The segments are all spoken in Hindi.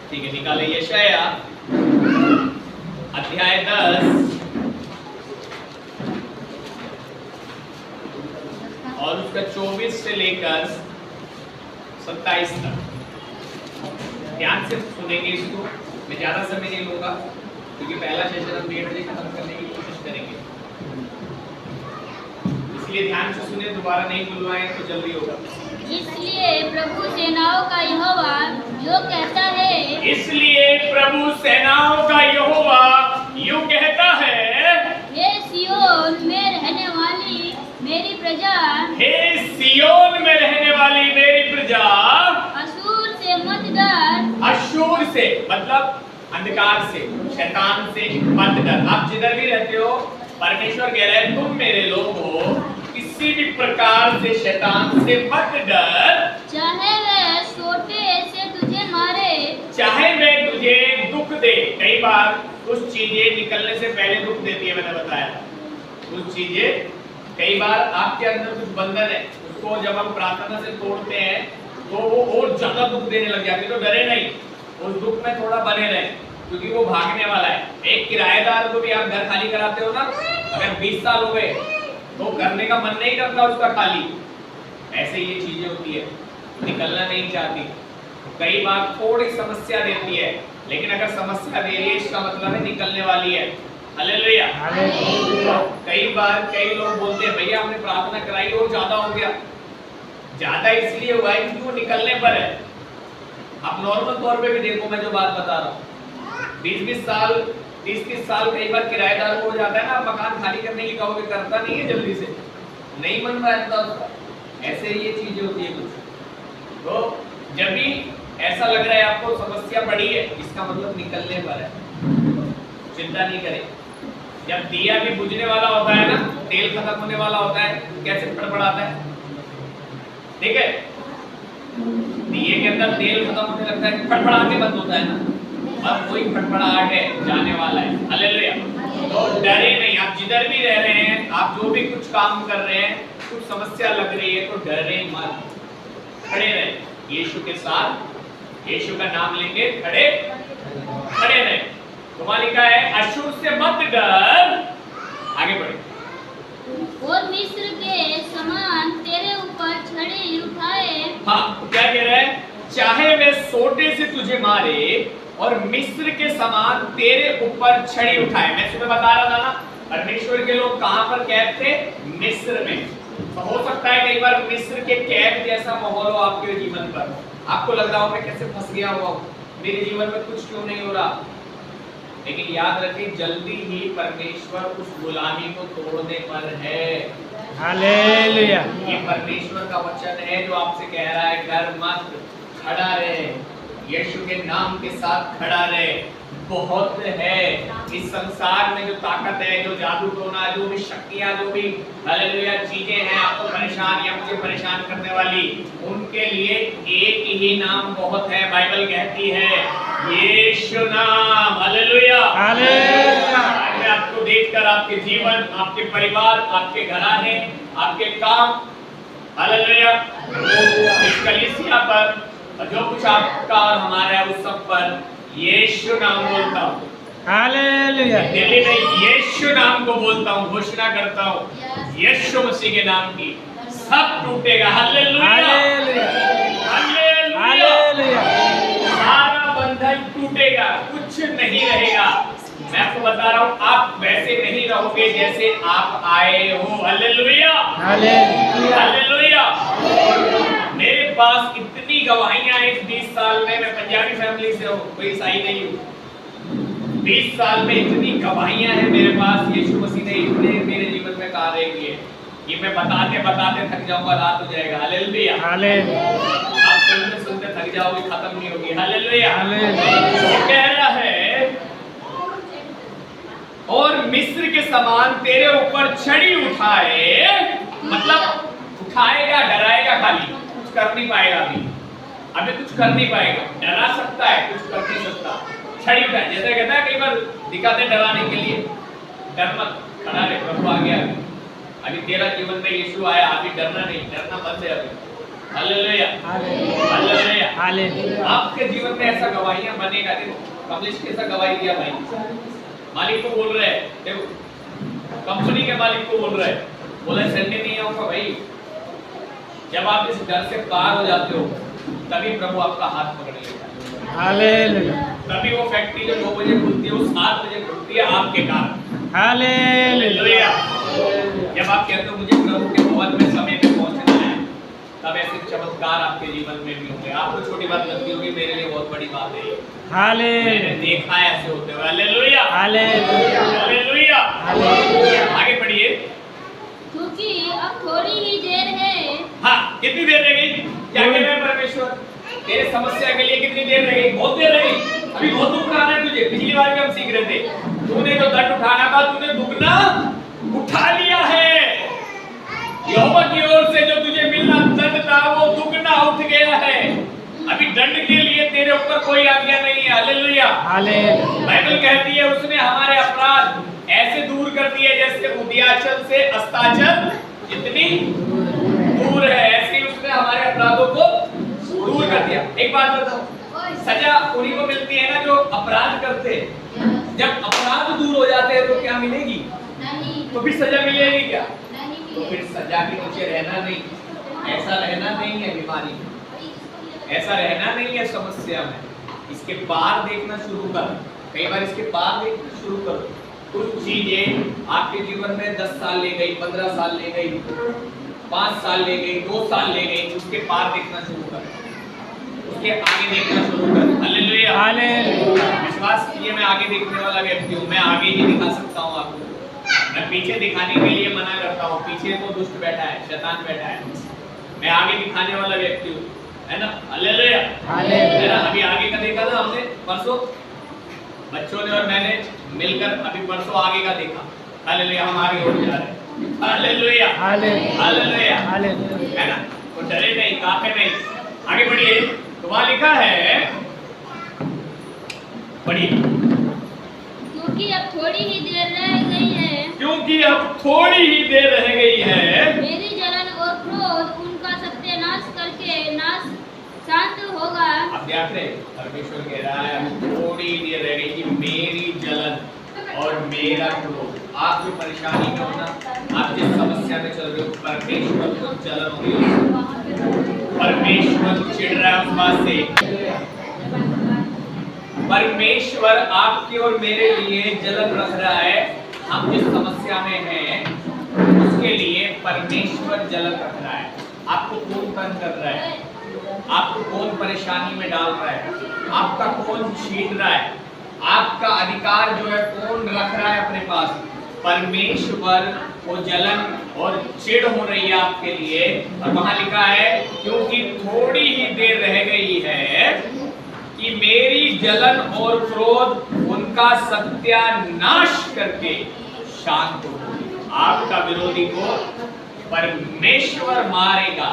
ठीक है, निकाले यशाया अध्याय 10 और उसका 24 से लेकर 27 तक। ध्यान से सुनेंगे इसको, मैं ज्यादा समय नहीं लूंगा क्योंकि पहला सेशन हम 1:30 बजे खत्म करने की कोशिश करेंगे, इसलिए ध्यान से सुने, दोबारा नहीं बुलवाएं तो जल्दी होगा। इसलिए प्रभु सेनाओं का यहोवा जो कहता है, इसलिए प्रभु सेनाओं का यहोवा यूं कहता है, हे सिय्योन में रहने वाली मेरी प्रजा, हे सिय्योन में रहने वाली मेरी प्रजा, अशूर से मत डर। अशूर से मतलब अंधकार से, शैतान से मत डर। आप जिधर भी रहते हो, परमेश्वर कह रहा है तुम मेरे लोग हो, किसी भी प्रकार से शैतान से मत डर, चाहे वह सोटे से तुझे मारे, चाहे वह तुझे दुख दे। कई बार कुछ चीजें निकलने से पहले दुख देती है, मैंने बताया कुछ चीजें, कई बार आपके अंदर कुछ बंधन है, उसको जब हम प्रार्थना से तोड़ते हैं तो वो और ज्यादा दुख देने लग जाती है। तो डरे नहीं, उस दुख में थोड़ा बने रहे, क्योंकि वो भागने वाला है। एक किराएदार को भी आप घर खाली कराते हो ना, अगर 20 साल हो गए तो करने का मन नहीं करता उसका खाली। ऐसे ये चीजें होती है, निकलना नहीं चाहती। कई बार थोड़ी समस्या देती है, लेकिन अगर समस्या दे रही है इसका मतलब है निकलने वाली है। हालेलुया। कई बार कई लोग बोलते हैं भैया हमने प्रार्थना कराई और ज्यादा हो गया। ज्यादा इसलिए हुआ है क्योंकि वो निकलने पर है। आप नॉर्मल तौर पे भी देखो, मैं जो बात बता रहा हूँ, 20-20 साल 30-30 साल कई बार किराएदार हो जाता है ना, मकान खाली करने की कहोगे करता नहीं है, जल्दी से नहीं बन रहा है। ऐसे ये चीजें होती है कुछ। तो जब भी ऐसा लग रहा है आपको समस्या बड़ी है, इसका मतलब निकलने पर है। चिंता नहीं करें। जब दिया भी बुझने वाला होता है ना, तेल खत्म होने वाला होता है, कैसे फड़फड़ाता है, ठीक है? दिए के अंदर तेल खत्म होने लगता है, फड़फड़ा के बंद होता है ना। अब कोई फड़फड़ाहट है, जाने वाला है। हालेलुया। तो डरे नहीं। आप जिधर भी रह रहे हैं, आप जो भी कुछ काम कर रहे हैं, कुछ समस्या लग रही है तो डरे मत, खड़े रहे यीशु के साथ। यीशु का नाम लेंगे, खड़े रहे। तुम्हारा लिखा है अशूर से मत डर। आगे बढ़े। और मिस्र के समान तेरे ऊपर छड़ी उठाए। हाँ, क्या कह रहा है? चाहे वे सोटे से तुझे मारे और मिस्र के समान तेरे ऊपर छड़ी उठाए। मैं सुबह बता रहा था ना, परमेश्वर के लोग कहां पर कैद थे? मिस्र में। तो हो सकता है कई बार मिस्र के कैद जैसा माहौल हो आपके जीवन पर। आपको लग रहा हो मैं कैसे फंस गया हुआ हूं, मेरे जीवन में कुछ क्यों नहीं हो रहा। लेकिन याद रखिए, जल्दी ही परमेश्वर उस गुलामी को तोड़ने पर है। हालेलुया। ये परमेश्वर का वचन है जो आपसे कह रहा है डर मत, खड़ा रहे, यीशु के नाम के साथ खड़ा रहे। बहुत है इस संसार में जो ताकत है, जो जादू टोना, जो भी शक्तियां, जो भी हालेलुया चीजें हैं आपको परेशान या मुझे परेशान करने वाली, उनके लिए एक ही नाम बहुत है। बाइबल कहती है यीशु नाम। हालेलुया। हालेलुया। मैं आपको देखकर आपके जीवन, आपके परिवार, आपके घराने, आपके काम, हालेलुया, इस कलीसिया पर जो कुछ आपका और हमारा है उस सब पर यीशु नाम बोलता हूँ। हालेलुया। दिल्ली में यीशु नाम को बोलता हूँ, घोषणा करता हूँ यीशु मसीह के नाम की, सब टूटेगा। हालेलुया। हालेलुया। हालेलुया। सारा बंधन टूटेगा, कुछ नहीं रहेगा। मैं आपको बता रहा हूँ, आप वैसे नहीं रहोगे जैसे आप आए हो। हालेलुया। हालेलुया। हालेलुया। मेरे पास इतनी गवाहियां हैं इस 20 साल में। मैं पंजाबी फैमिली से हूँ, कोई ईसाई नहीं हूँ। 20 साल में इतनी गवाहियां हैं मेरे पास, यीशु मसीह ने इतने मेरे जीवन में कार्य किए, ये मैं बताते बताते थक जाऊंगा, रात हो जाएगा। हालेलुया। हालेलुया। आप सुनते सुनते थक जाओगे, खत्म नहीं होगी। हालेलुया। हालेलुया। वो कह रहा है और मिस्र के समान तेरे ऊपर छड़ी उठाए, मतलब उठाएगा, डराएगा, खाली कुछ कर नहीं पाएगा। अभी कुछ कर नहीं पाएगा, डरा सकता है, कुछ कर नहीं सकता। छड़ी उठाए, जैसे कहता है कई बार दिखाते डराने के लिए, डर मत, खड़ा रहे, प्रभु आ गया। अभी तेरा जीवन में यीशु आया, अभी डरना नहीं, डरना बंद है अभी। हालेलुया, हालेलुया, हालेलुया। हालेलुया। आपके जीवन में ऐसा गवाहियां बनेगा। देखो कमलेश कैसा गवाही दिया भाई, मालिक को बोल रहे हैं, देखो कंपनी के मालिक को बोल रहे हैं, बोले संडे नहीं आऊंगा भाई। जब आप इस डर से पार हो जाते हो तभी प्रभु आपका हाथ पकड़ लेता है। हालेलुया, तभी वो फैक्ट्री जो 9 बजे खुलती है वो 7 बजे खुलती है आपके कारण। हालेलुया। जब आप कहते हो मुझे प्रभु के भवन में समय पे पहुंचना है, तब ऐसे चमत्कार आपके जीवन में भी होंगे। आपको छोटी बात लगती होगी, मेरे लिए बहुत बड़ी बात है ये। मैंने हालेलुया, देखा है ऐसे होते हुए। हालेलुया, हालेलुया, हालेलुया। हालेलुया। आगे पढ़िए। क्योंकि अब थोड़ी ही देर है। हाँ, कितनी देर रह गई? क्या कह रहे हैं परमेश्वर? तेरे समस्या के लिए कितनी देर रह गई? बहुत देर रह गई। अभी बहुत दुख उठाना है तुझे। पिछली बार भी हम सीख रहे थे, तूने जो दंड उठाना था तूने दुगना उठा लिया है। यहोवा की ओर से जो तुझे मिलना दंड था वो दुगना उठ गया है। अभी दंड के लिए तेरे ऊपर कोई आज्ञा नहीं है। Hallelujah, hallelujah. बाइबल कहती है उसने हमारे अपराध ऐसे दूर कर दिए जैसे उदयाचल से अस्ताचल जितनी दूर है, ऐसे ही उसने हमारे अपराधों को दूर कर दिया। एक बात बताओ, सजा उन्हीं को मिलती है ना जो अपराध करते हैं। जब अपराध दूर हो जाते हैं तो क्या मिलेगी? नहीं, तो फिर सजा मिलेगी क्या? नहीं तो फिर सजा के नीचे रहना नहीं, ऐसा रहना नहीं है बीमारी में, ऐसा रहना नहीं है समस्या में। इसके पार देखना शुरू कर। कई बार इसके पार देखना शुरू करो। कुछ चीजें आपके जीवन में 10 साल ले गई, 15 साल ले गई, 5 साल ले गई, 2 साल ले गई, उसके पार देखना शुरू कर, उसके आगे देखना शुरू कर। Hallelujah, hallelujah. विश्वास कीजिए मैं आगे देखने वाला व्यक्ति हूँ। मैं आगे ही दिखा सकता हूँ आपको। मैं पीछे दिखाने के लिए मना करता हूँ। पीछे तो दुष्ट बैठा है, शैतान बैठा है। मैं आगे दिखाने वाला व्यक्ति हूँ, है ना? हालेलुया, है ना? अभी आगे का देखा ना हमने परसों, बच्चों ने और मैंने मिलकर अभी परसों आगे का देखा। हालेलुया, हम आगे हो जा रहे हैं। हालेलुया, हालेलुया, हालेलुया, हालेलुया। है ना? तो डरे नहीं, कांपे नहीं। आगे बढ़िए। तो वहां लिखा है, पढ़िए। क्योंकि अब थोड़ी ही देर रह गई है। क्योंकि अब थोड़ी ही देर रह गई है। मेरी जलन और क्रोध उनका सत्यानाश करके नाश शांत होगा। आप देख रहे हैं, परमेश्वर कह रहा है अब थोड़ी देर रह गई कि मेरी जलन और मेरा क्रोध। आप जो परेशानी में हो ना, आप जिस समस्या में चल रहे हो, परमेश्वर को जलन हो रही है, परमेश्वर चिढ़ रहा है उस बात से। परमेश्वर आपके और मेरे लिए जलन रख रहा है। हम जिस समस्या में हैं उसके लिए परमेश्वर जलन रख रहा है। आपको कौन तंग कर रहा है? आपको कौन परेशानी में डाल रहा है? आपका कौन छीन रहा है? आपका अधिकार जो है कौन रख रहा है अपने पास? परमेश्वर को जलन और चिढ़ हो रही है आपके लिए। और वहां लिखा है क्योंकि थोड़ी ही देर रह गई है कि मेरी जलन और क्रोध उनका सत्यानाश करके शांत हो। आपका विरोधी को परमेश्वर मारेगा,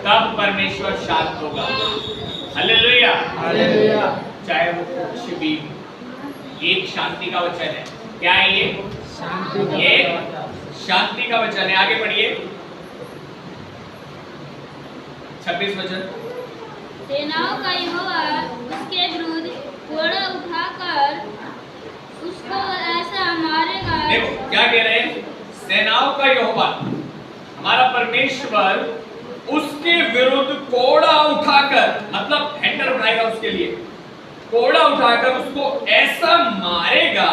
तब परमेश्वर शांत होगा। Hallelujah, hallelujah. चाहे वो कुछ भी। एक शांति का वचन है। क्या है ये? शांति का ये वचन। शांति का वचन है। आगे बढ़िए, 26 वचन। सेनाओं का यहोवा उसके विरुद्ध घोड़ा उठाकर उसको ऐसा मारेगा। देखो क्या कह रहे हैं? सेनाओं का यहोवा हमारा परमेश्वर उसके विरुद्ध कोड़ा उठाकर, मतलब हैंडर बनाएगा उसके लिए, कोड़ा उठाकर उसको ऐसा मारेगा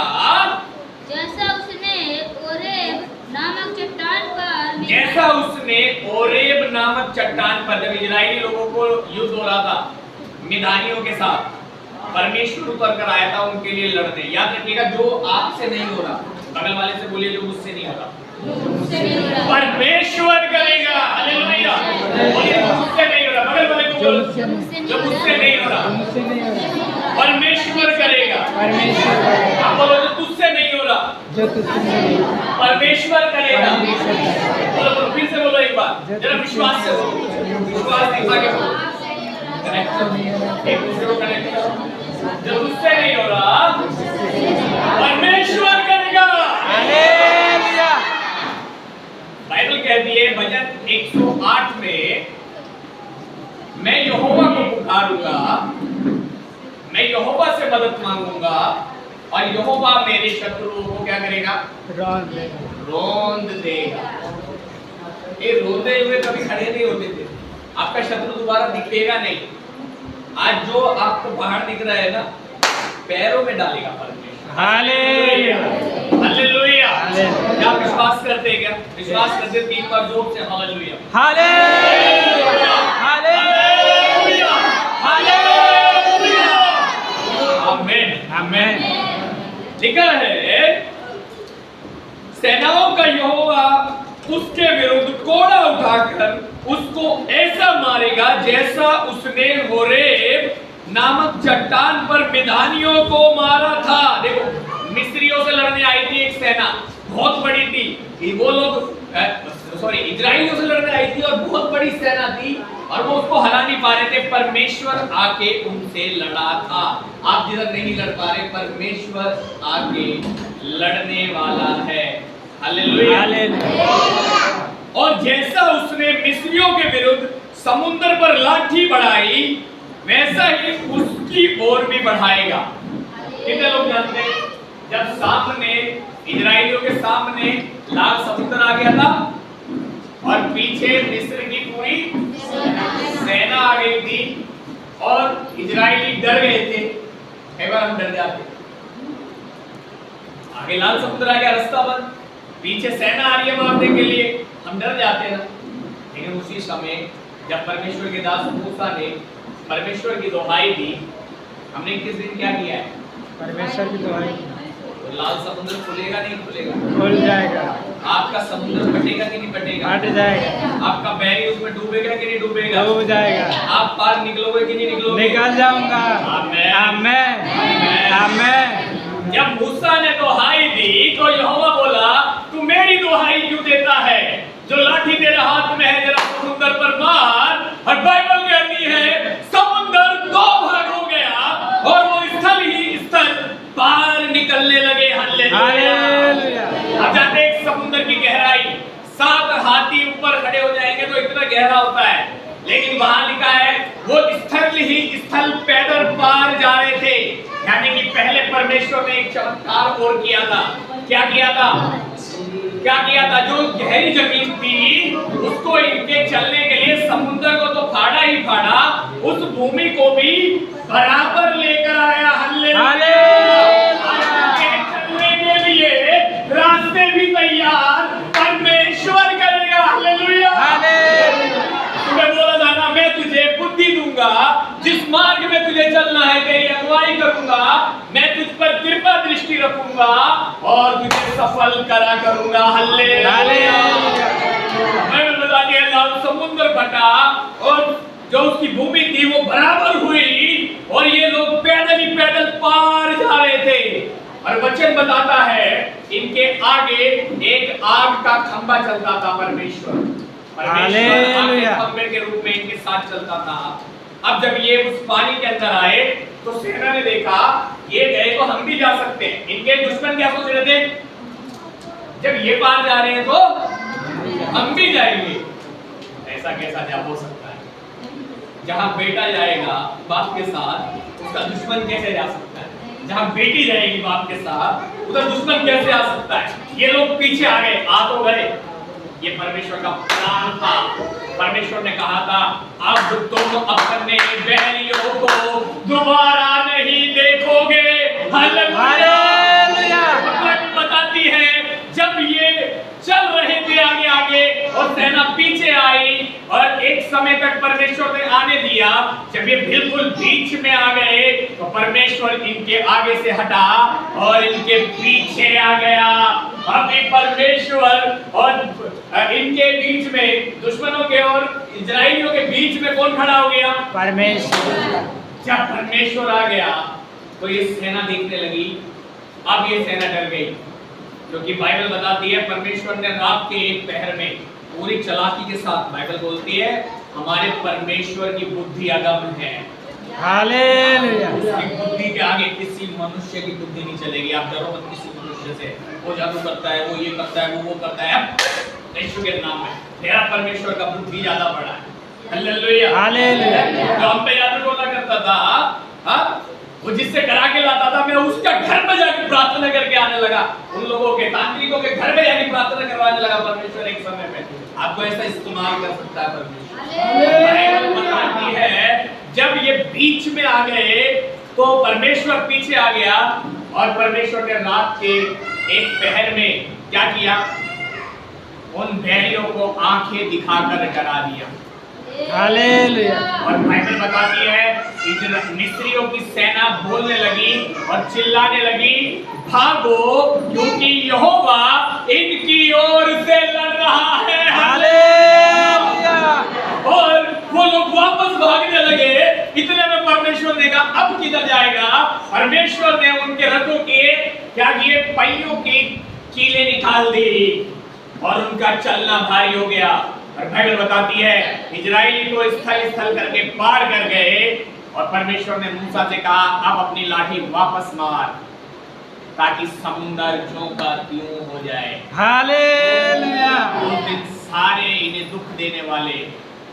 जैसा उसने ओरेब नामक चट्टान पर जैसा उसने ओरेब नामक चट्टान पर, जब इजरायली लोगों को युद्ध हो रहा था मिधानियों के साथ, परमेश्वर उतर कर आया था उनके लिए लड़ने। याद रखिएगा, जो आपसे नहीं हो रहा, बगल वाले से बोलिए जो मुझसे नहीं हो रहा, परमेश्वर करेगा। हालेलुया, बोलिए जो मुझसे नहीं हो रहा, बगल वाले को बोलो जो मुझसे नहीं हो रहा, मुझसे नहीं हो रहा, परमेश्वर करेगा। परमेश्वर करेगा। आप बोलो जो तुझसे नहीं हो रहा, जो तुझसे नहीं हो रहा, परमेश्वर करेगा। परमेश्वर करेगा। बोलो बोलो, फिर से बोलो एक बार, जरा विश्वास से बोलो, विश्वास दिखा के बोलो। कनेक्ट करो, एक दूसरे को कनेक्ट करो। जो तुझसे नहीं हो रहा, परमेश्वर करेगा। हालेलुया। बाइबल कहती है भजन 108 में मैं यहोवा को पुकारूंगा, मैं यहोवा से मदद मांगूंगा और यहोवा मेरे शत्रुओं को क्या करेगा? रौंद देगा। ये रोते हुए कभी खड़े नहीं होते थे। आपका शत्रु दोबारा दिखेगा नहीं। आज जो आपको बाहर दिख रहा है ना, पैरों में डालेगा परमेश्वर। Hallelujah, hallelujah. क्या आप विश्वास करते हैं? क्या विश्वास करते? 3 बार जोर से हालेलुया, हालेलुया, हालेलुया, हालेलुया, आमीन, आमीन। लिखा है, सेनाओं का यहोवा उसके विरुद्ध कोड़ा उठाकर उसको ऐसा मारेगा जैसा उसने होरेब नामक चट्टान पर मिधानियों को मारा था। देखो, मिस्रियों से लड़ने आई थी एक सेना, बहुत बड़ी थी। वो लोग इजराइलियों से लड़ने आई थी और बहुत बड़ी सेना थी और वो उसको हरा नहीं पा रहे थे। परमेश्वर आके उनसे लड़ा था। आप जिधर नहीं लड़ पा रहे, परमेश्वर आके लड़ने वाला है। हालेलुया, और जैसा उसने मिस्रियों के विरुद्ध समुद्र पर लाठी बढ़ाई, वैसा ही उसकी ओर भी बढ़ाएगा। कितने लोग जानते हैं जब सामने इजराइलियों के सामने लाल समुद्र आ गया था और पीछे मिस्र की पूरी सेना आ गई थी और इजराइली डर गए थे। कई बार हम डर जाते, आगे लाल समुद्र आ गया, रास्ता बंद, पीछे सेना आ रही है मारने के लिए, हम डर जाते हैं ना। लेकिन उसी समय जब परमेश्वर के दास मूसा ने परमेश्वर की दुहाई दी, हमने किस दिन क्या किया है? परमेश्वर की दुहाई। तो लाल समुद्र खुलेगा नहीं खुलेगा? खुल जाएगा। आपका समुद्र फटेगा कि नहीं फटेगा? फट जाएगा। आपका बैरी उसमें डूबेगा कि नहीं डूबेगा? डूब जाएगा। आप पार निकलोगे कि नहीं निकलोगे? निकल जाऊंगा। आमीन, आमीन, आमीन। जब मूसा ने दुहाई दी तो यहोवा बोला, तू मेरी दुहाई क्यों देता है? जो लाठी तेरे हाथ में है, जरा समुद्र पर मार। और बाइबल कहती है समुद्र 2 भाग हो गया और वो स्थल ही स्थल पार निकलने लगे। हालेलुया। अब जाते एक समुद्र की गहराई 7 हाथी ऊपर खड़े हो जाएंगे तो इतना गहरा होता है, लेकिन वहां लिखा है वो स्थल ही स्थल पैदल पार जा रहे थे। यानी कि पहले परमेश्वर ने एक चमत्कार और किया था। क्या किया था? क्या किया था? जो गहरी जमीन थी उसको इनके चलने के लिए समुद्र को तो फाड़ा ही फाड़ा, उस भूमि को भी बराबर लेकर आया। चलने के लिए रास्ते भी तैयार परमेश्वर करेगा। हालेलुया, तुम्हें बोला था ना, मैं तुझे बुद्धि दूंगा, जिस मार्ग में तुझे चलना है तेरी अगुवाई करूंगा, मैं तुझ पर कृपा दृष्टि रखूंगा और तुझे सफल करा करूंगा। हालेलुया। मैं बता दिया, लाल समुद्र फटा और जो उसकी भूमि थी वो बराबर हुई और ये लोग पैदल ही पैदल पार जा रहे थे। और वचन बताता है इनके आगे एक आग का खंभा चलता था। परमेश्वर खंभे के रूप में इनके साथ चलता था। अब जब ये उस पानी के अंदर आए तो सेना ने देखा ये गए तो हम भी जा सकते हैं। इनके दुश्मन क्या सोच रहे थे? जब ये पार जा रहे हैं तो हम भी जाएंगे। ऐसा कैसा जा हो सकता है? जहां बेटा जाएगा बाप के साथ, उसका दुश्मन कैसे जा सकता है? जहां बेटी जाएगी बाप के साथ, उधर दुश्मन कैसे आ सकता है? ये लोग पीछे आ गए, आ तो गए। ये परमेश्वर का प्लान था। परमेश्वर ने कहा था अब तुम अपने बैरियों को दोबारा नहीं देखोगे। हालेलुया। बताती है जब ये चल रहे थे आगे आगे और सेना पीछे आई और एक समय तक परमेश्वर ने आने दिया, जब ये बिल्कुल बीच में आ गए तो परमेश्वर इनके आगे से हटा और इनके पीछे आ गया। अभी परमेश्वर और इनके बीच में, दुश्मनों के और इजराइलियों के बीच में कौन खड़ा हो गया? परमेश्वर। जब परमेश्वर आ गया तो ये सेना देखने लगी। अब ये सेना डर गई, क्योंकि बाइबल बताती है परमेश्वर ने रात के एक पहर में पूरी चालाकी के साथ, बाइबल बोलती है हमारे परमेश्वर की बुद्धि अगम है। हालेलुया। उसकी बुद्धि के आगे किसी मनुष्य की बुद्धि नहीं चलेगी। आप डरो मत किसी मनुष्य से। वो जादू करता है, वो ये करता है, वो करता है। यीशु के नाम में मेरा परमेश्वर का बुद्धि ज्यादा बड़ा है। Hallelujah hallelujah. जो हम पे याद रोना करता था, हाँ, वो जिससे करा के लाता था, मैं उसका घर में जाके प्रार्थना करके आने लगा। उन लोगों के तांत्रिकों के घर में जाके प्रार्थना करवाने लगा। परमेश्वर एक समय में आपको ऐसा इस्तेमाल कर सकता है। परमेश्वर बाइबल बताती है जब ये बीच में आ गए तो परमेश्वर पीछे आ गया और परमेश्वर ने रात के एक पहर में क्या किया, उन बैरियों को आंखें दिखाकर डरा दिया। हालेलुया। और बाइबल बताती है मिस्रियों की सेना बोलने लगी और चिल्लाने लगी, भागो क्योंकि यहोवा इनकी ओर से लड़ रहा है। हालेलुया। और वो लोग वापस भागने लगे। इतने में परमेश्वर ने कहा अब किधर जाएगा। परमेश्वर ने उनके रथों के क्या किए, पहियों की कीलें निकाल दी और उनका चलना भारी हो गया। और बाइबल बताती है इजराइली तो स्थल स्थल करके पार कर गए और परमेश्वर ने मूसा से कहा अब अपनी लाठी वापस मार ताकि समुद्र ज्यों का त्यों हो जाए। हालेलुया। उस दिन सारे इन्हें दुख देने वाले,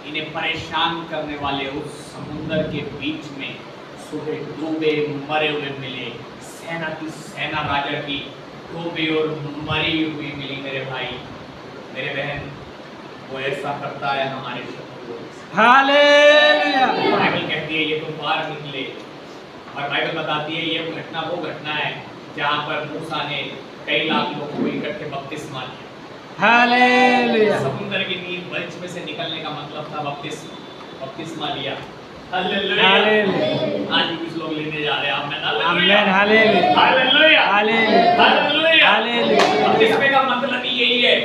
इन्हें परेशान करने वाले उस समुद्र के बीच में सुबह डूबे मरे हुए मिले। सेना की सेना राजा की डूबी और मरी हुई मिली। मेरे भाई मेरे बहन, वो ऐसा करता है हमारे शत्रुओं से। हालेलुया। बाइबल कहती है ये तो बाहर निकले। और बाइबल बताती है ये घटना वो घटना है जहाँ पर मूसा ने कई लाख लोगों को इकट्ठे बपतिस्मा लिया। हालेलुया। समुद्र की नींव बंच में से निकलने का मतलब था बपतिस्मा लिया। हालेलुया। हालेलुया। आज भी कुछ लोग लेने जा रहे हैं। आमीन। आमीन। हालेलुया। हालेलुया। हालेलुया। हालेलुया। हालेलुया। बपतिस्मे का मतलब ही यही है,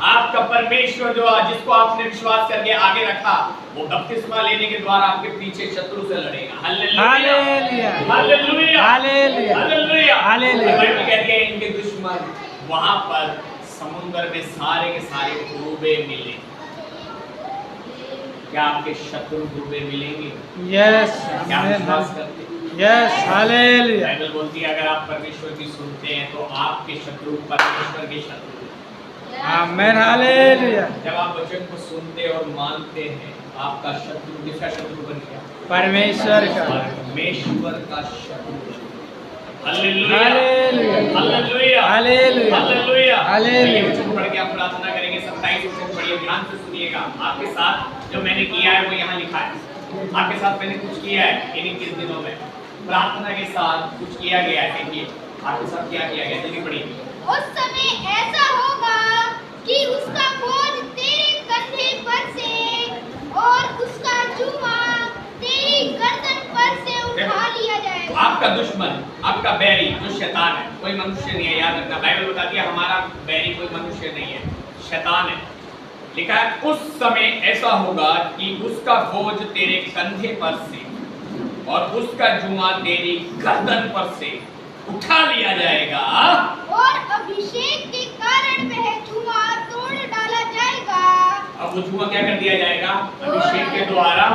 आपका परमेश्वर जो जिसको आपने विश्वास करके आगे रखा, वो बपतिस्मा लेने के द्वारा आपके पीछे शत्रु से लड़ेगा। हालेलुया। हालेलुया। हालेलुया। हालेलुया। हालेलुया। हालेलुया। बाइबल कहती है इनके दुश्मन वहां पर समुद्र में सारे के सारे डूबे मिले। क्या आपके शत्रु डूबे मिलेंगे? यस। क्या विश्वास करते हैं? यस। हालेलुया। बाइबल बोलती है अगर आप परमेश्वर की सुनते हैं तो आपके शत्रु परमेश्वर के शत्रु। आमीन। हालेलुया। जब आप वचन को सुनते और मानते हैं, आपका शत्रु किसका शत्रु बन गया? परमेश्वर का। परमेश्वर का शत्रु। हालेलुया। हालेलुया। हालेलुया। हालेलुया। हालेलुया। हालेलुया। ये वचन पढ़ के आप प्रार्थना करेंगे। 27 वचन पढ़िए, ध्यान से सुनिएगा। आपके साथ जो मैंने किया है वो यहाँ लिखा है। आपके साथ मैंने कुछ किया है इन 21 दिनों में, प्रार्थना के साथ कुछ किया गया है। देखिए आपके साथ क्या किया गया, जल्दी पढ़िए। उस समय ऐसा होगा कि उसका बोझ तेरे कंधे पर से और उसका जुआ तेरी गर्दन पर से उठा लिया जाएगा। आपका दुश्मन, आपका बैरी जो शैतान है, कोई मनुष्य नहीं है। याद रखना, बाइबल बताती है हमारा बैरी कोई मनुष्य नहीं है, शैतान है। लिखा है उस समय ऐसा होगा कि उसका बोझ तेरे कंधे पर से और उसका जुआ तेरी गर्दन पर से उठा लिया जाएगा और अभिषेक के कारण वह जुआ तोड़ डाला जाएगा। अब वो जुआ क्या कर दिया जाएगा? अभिषेक के द्वारा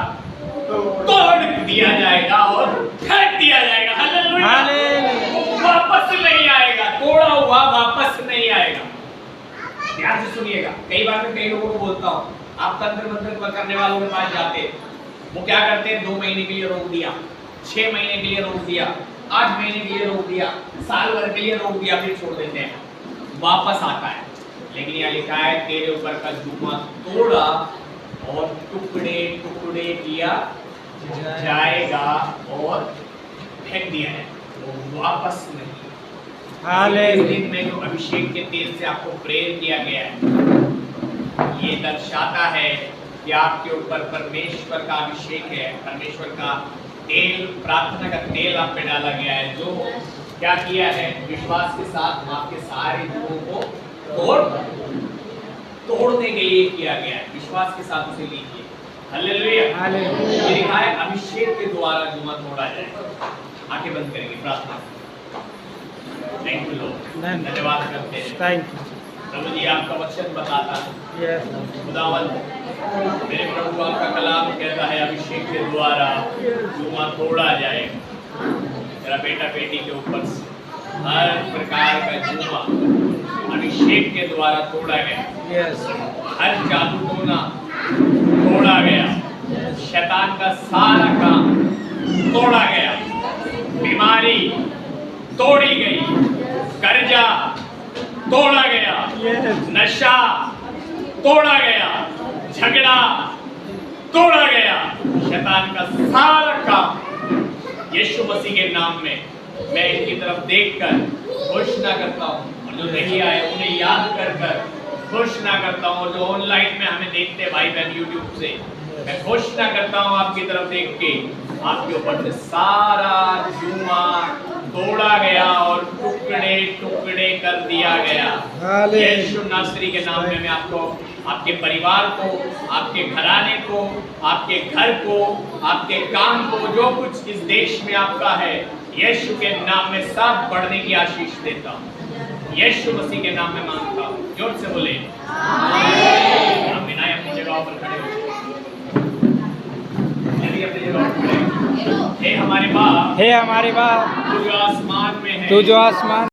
तोड़ दिया जाएगा और फेंक दिया जाएगा। हालेलुया। हालेलुया। वापस नहीं आएगा, तोड़ा हुआ वापस नहीं आएगा। ध्यान से सुनिएगा। कई बार मैं कई लोगों को बोलता हूँ, आप तंत्र मंत्र करने वालों के पास जाते, वो क्या करते हैं, 2 महीने के लिए रोक दिया, 6 महीने के लिए रोक दिया, 8 महीने के लिए रोक दिया, साल भर के लिए रोक दिया, फिर छोड़ देते हैं, वापस आता है। लेकिन यहाँ लिखा है तेरे ऊपर का जुआ तोड़ा और टुकड़े टुकड़े किया जाएगा और फेंक दिया है, वो वापस नहीं। इस दिन में जो अभिषेक के तेल से आपको प्रेयर किया गया है, ये दर्शाता है कि आपके ऊपर परमेश्वर का अभिषेक है, परमेश्वर का तेल, प्रार्थना का तेल आप पे डाला गया है, जो क्या किया है, विश्वास के साथ आपके सारे जुओं को तोड़ने के लिए किया गया है। विश्वास के साथ उसे लीजिए। हालेलुया। हालेलुया। ये लिखा है अभिषेक के द्वारा जुआ तोड़ा जाएगा। आंखें बंद करेंगे, प्रार्थना। थैंक यू लॉर्ड, धन्यवाद करते हैं थैंक यू प्रभु जी। आपका वचन बताता है यस खुदावन, मेरे प्रभु आपका कलाम कहता है अभिषेक के द्वारा जुआ तोड़ा जाएगा। मेरा बेटा बेटी के ऊपर से हर प्रकार का जुआ अभिषेक के द्वारा तोड़ा गया। यस हर जादू टोना तोड़ा गया। शैतान का सारा काम तोड़ा गया, बीमारी तोड़ी गई, कर्जा तोड़ा गया, नशा तोड़ा गया, झगड़ा तोड़ा गया। शैतान का सारा काम यीशु मसीह के नाम में मैं इनकी तरफ देखकर घोषणा करता हूँ, और जो नहीं आए उन्हें याद कर कर घोषणा करता हूँ। जो ऑनलाइन में हमें देखते भाई बहन यूट्यूब से, मैं घोषणा करता हूँ आपकी तरफ देख के, आपके ऊपर से सारा जुआ तोड़ा गया और टुकड़े टुकड़े कर दिया गया। यीशु नासरी के नाम में मैं आपको, आपके परिवार को, आपके घराने को, आपके घर को, आपके काम को, जो कुछ इस देश में आपका है, यीशु के नाम में सब बढ़ने की आशीष देता हूँ। यीशु मसीह के नाम में मांगता हूँ। जोर से बोले आमीन। आमीन। आइए अपनी जगहों पर खड़े हो। यदि अपनी जगहों पर खड़े हो। हे हमारे बाप, हे हमारे बाप, तू जो आसमान में है, तू जो आसमान